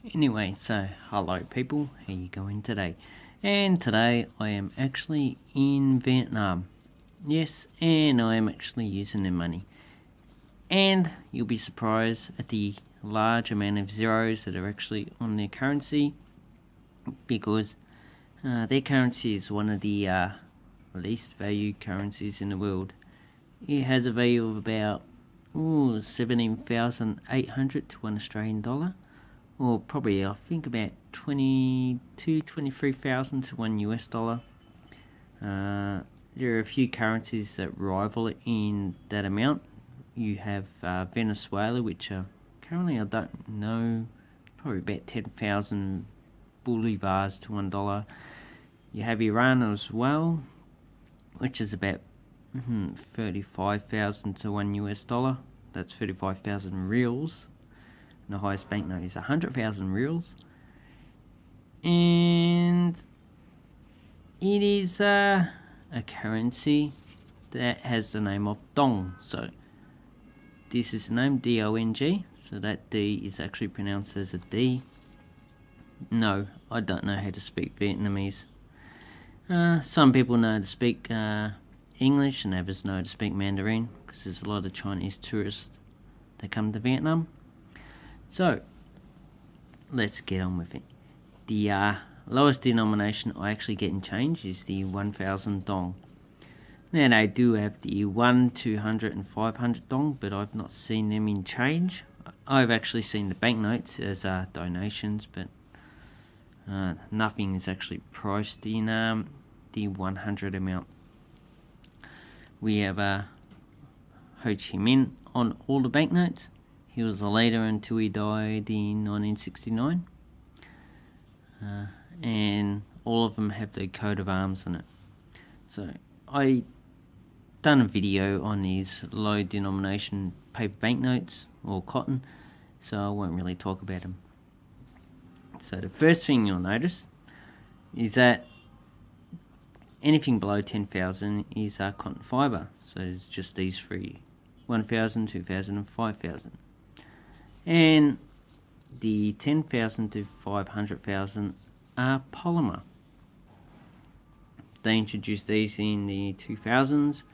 Anyway, so hello people, how you going today? And today I am actually in Vietnam. Yes, and I am actually using their money. And you'll be surprised at the large amount of zeros that are actually on their currency, because their currency is one of the least valued currencies in the world. It has a value of about 17,800 to $1 Australian, or probably I think about 23,000 to $1 US. There are a few currencies that rival it in that amount. You have Venezuela, which currently I don't know, probably about 10,000 bolivars to $1. You have Iran as well, which is about 35,000 to $1 US. That's 35,000 reals. And the highest banknote is 100,000 reals. And it is a currency that has the name of Dong. So this is the name, D-O-N-G. So that D is actually pronounced as a D. No, I don't know how to speak Vietnamese. Some people know how to speak English, and others know how to speak Mandarin, because there's a lot of Chinese tourists that come to Vietnam. So let's get on with it. The lowest denomination I actually get in change is the 1,000 dong. Now they do have the 1, 200 and 500 dong, but I've not seen them in change. I've actually seen the banknotes as donations, but nothing is actually priced in the 100 amount. We have Ho Chi Minh on all the banknotes. He was a leader until he died in 1969. And all of them have the coat of arms on it. So I done a video on these low denomination paper banknotes, or cotton, so I won't really talk about them. So the first thing you'll notice is that anything below 10,000 is cotton fiber. So it's just these three: 1,000, 2,000 and 5,000. And the 10,000 to 500,000 are polymer. They introduced these in the 2000s,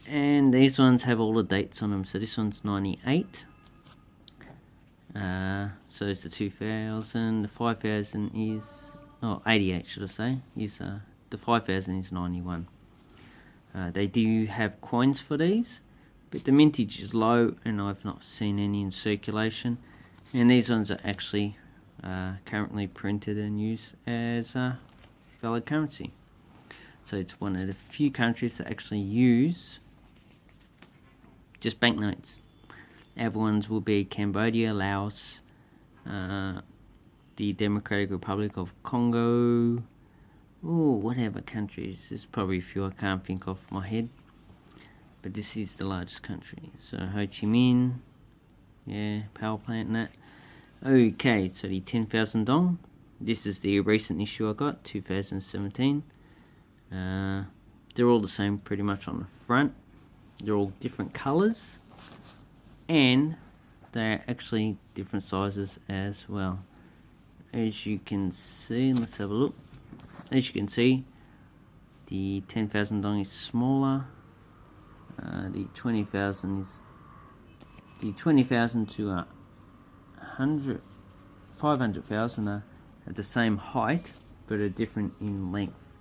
and these ones have all the dates on them. So this one's 98. So it's the 2000. The 5,000 is 88, should I say? Is the 5,000 is 91. They do have coins for these, but the mintage is low, and I've not seen any in circulation. And these ones are actually currently printed and used as valid currency. So it's one of the few countries that actually use just banknotes. Other ones will be Cambodia, Laos, the Democratic Republic of Congo, whatever countries. There's probably a few I can't think off my head, but this is the largest country. So Ho Chi Minh, yeah, power plant and that. Okay, so the 10,000 dong. This is the recent issue I got, 2017. They're all the same pretty much on the front. They're all different colours, and they're actually different sizes as well. As you can see, let's have a look. As you can see, the 10,000 dong is smaller. The 20,000 is the 20,000 to 500,000 are at the same height, but are different in length,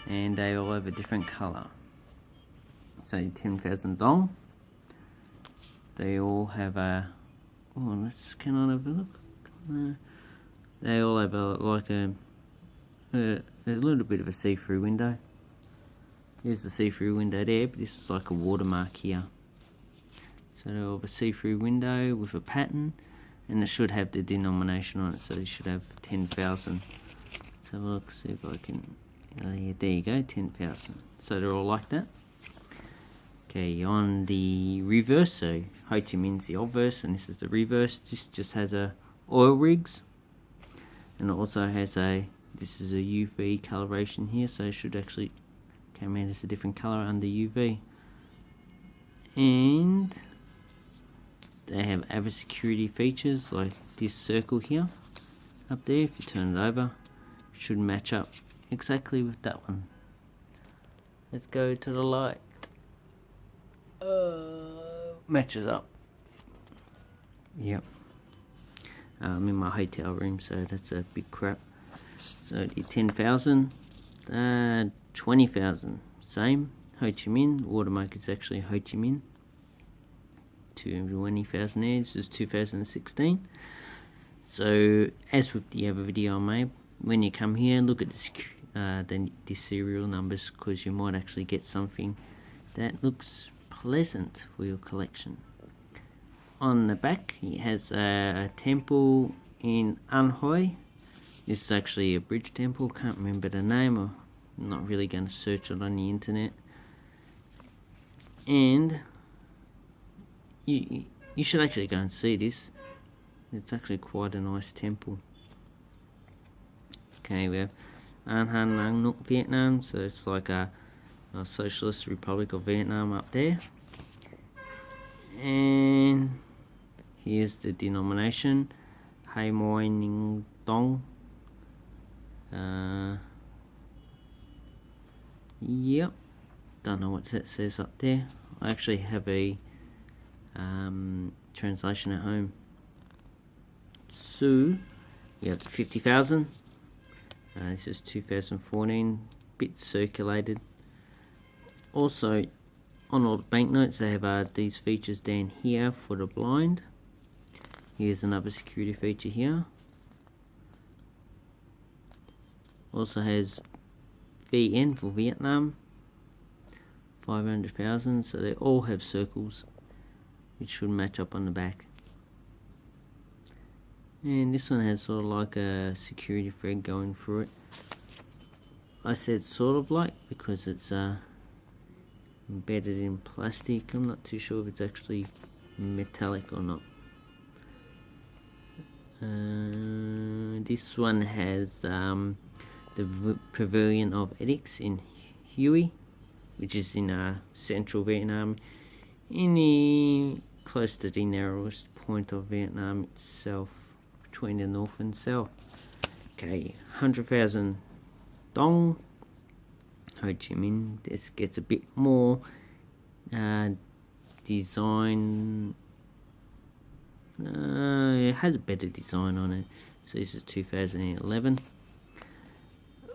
and they all have a different colour. So 10,000 dong, they all have a. Can I have a look? They all have a little bit of a see-through window. There's the see-through window there, but this is like a watermark here. So they all have a see-through window with a pattern, and it should have the denomination on it. So it should have 10,000. So look, see if I can. Yeah, there you go, 10,000. So they're all like that. Okay, on the reverse, so Ho Chi Minh's the obverse, and this is the reverse. This just has a oil rigs, and it also has this is a UV coloration here, so it should actually come out as a different color under UV. And they have other security features like this circle here up there. If you turn it over, it should match up exactly with that one. Let's go to the light. Matches up. Yep. I'm in my hotel room, so that's a big crap. So the 10,000, 20,000, same. Ho Chi Minh, watermark is actually Ho Chi Minh. 20,000 there, this is 2016. So as with the other video I made, when you come here, look at the serial numbers, because you might actually get something that looks pleasant for your collection. On the back, it has a temple in An Hoi. This is actually a bridge temple, can't remember the name, I'm not really going to search it on the internet. And you should actually go and see this. It's actually quite a nice temple. Okay, we have An Han Nang Nuc, Vietnam, so it's like a Socialist Republic of Vietnam up there. And here's the denomination, Hai Moi Ning Dong. Yep, don't know what that says up there. I actually have a translation at home. So we have 50,000. This is 2014, bits circulated. Also, on all the banknotes, they have these features down here for the blind. Here's another security feature here. Also has VN for Vietnam, 500,000. So they all have circles, which should match up on the back. And this one has sort of like a security thread going through it. I said sort of like because it's embedded in plastic. I'm not too sure if it's actually metallic or not. This one has the Pavilion of Edicts in Hue, which is in central Vietnam, in the close to the narrowest point of Vietnam itself, between the north and south. Okay, 100,000 dong, Ho Chi Minh. This gets a bit more design. It has a better design on it. So this is 2011.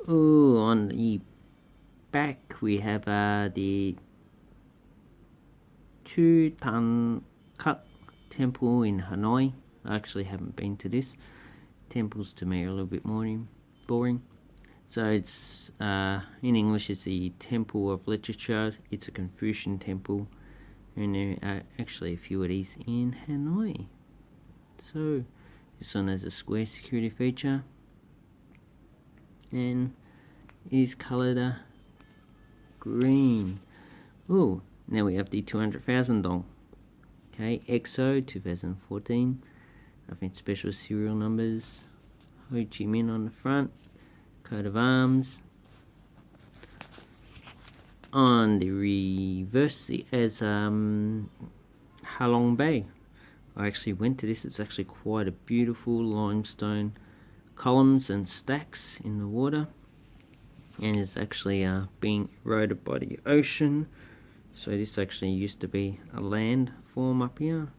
Ooh, on the back we have the Chu Tan Cut Temple in Hanoi. I actually haven't been to this. Temples to me are a little bit more boring. So it's in English it's the Temple of Literature. It's a Confucian temple, and there are actually a few of these in Hanoi. So this one has a square security feature and is coloured green. Ooh, now we have the 200,000 dong. Okay, EXO 2014. Nothing special, serial numbers. Ho Chi Minh on the front. Coat of arms. On the reverse it has Halong Bay. I actually went to this. It's actually quite a beautiful limestone columns and stacks in the water, and it's actually being eroded by the ocean. So this actually used to be a land form up here,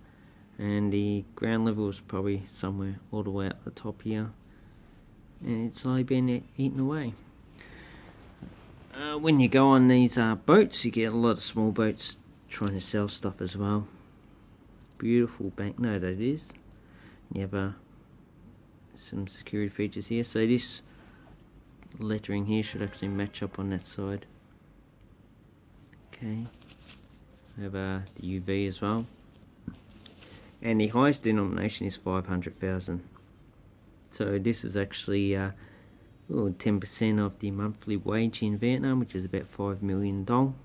and the ground level is probably somewhere all the way up the top here, and it's slowly been eaten away. When you go on these boats, you get a lot of small boats trying to sell stuff as well. Beautiful banknote it is. You have some security features here, so this lettering here should actually match up on that side. Okay, we have the UV as well, and the highest denomination is 500,000. So this is actually 10% of the monthly wage in Vietnam, which is about 5 million dong.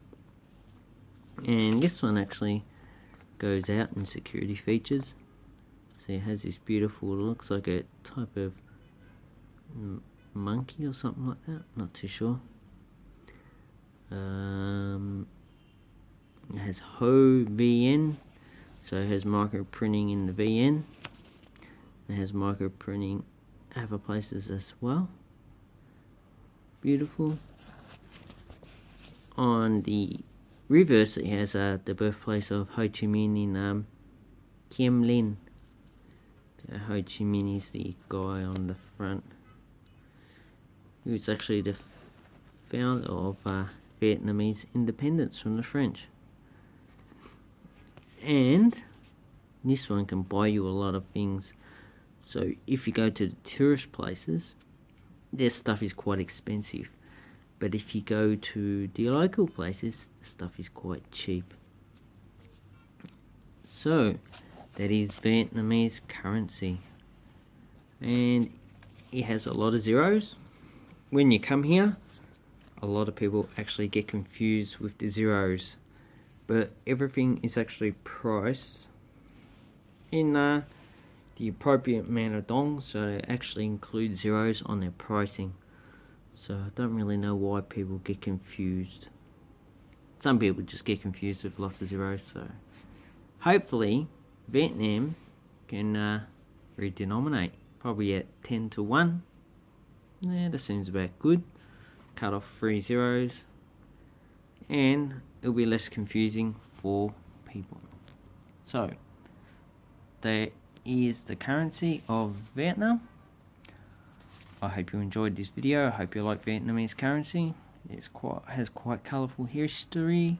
And this one actually goes out in security features. So it has this beautiful, looks like a type of monkey or something like that, not too sure. It has Ho VN So it has micro printing in the VN. It has micro printing other places as well. Beautiful. On the reverse, it has the birthplace of Ho Chi Minh in Kiem Lin. Ho Chi Minh is the guy on the front, who's actually the founder of Vietnamese independence from the French. And this one can buy you a lot of things. So if you go to the tourist places, their stuff is quite expensive. But if you go to the local places, the stuff is quite cheap. So that is Vietnamese currency. And it has a lot of zeros. When you come here, a lot of people actually get confused with the zeros. But everything is actually priced in the appropriate amount of dong, so they actually include zeros on their pricing. So I don't really know why people get confused. Some people just get confused with lots of zeros. So hopefully Vietnam can redenominate, probably at 10 to 1. Yeah, that seems about good. Cut off 3 zeros and it'll be less confusing for people. So there is the currency of Vietnam. I hope you enjoyed this video. I hope you like Vietnamese currency. Has quite colourful history,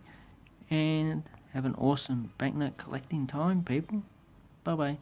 and have an awesome banknote collecting time, people. Bye bye.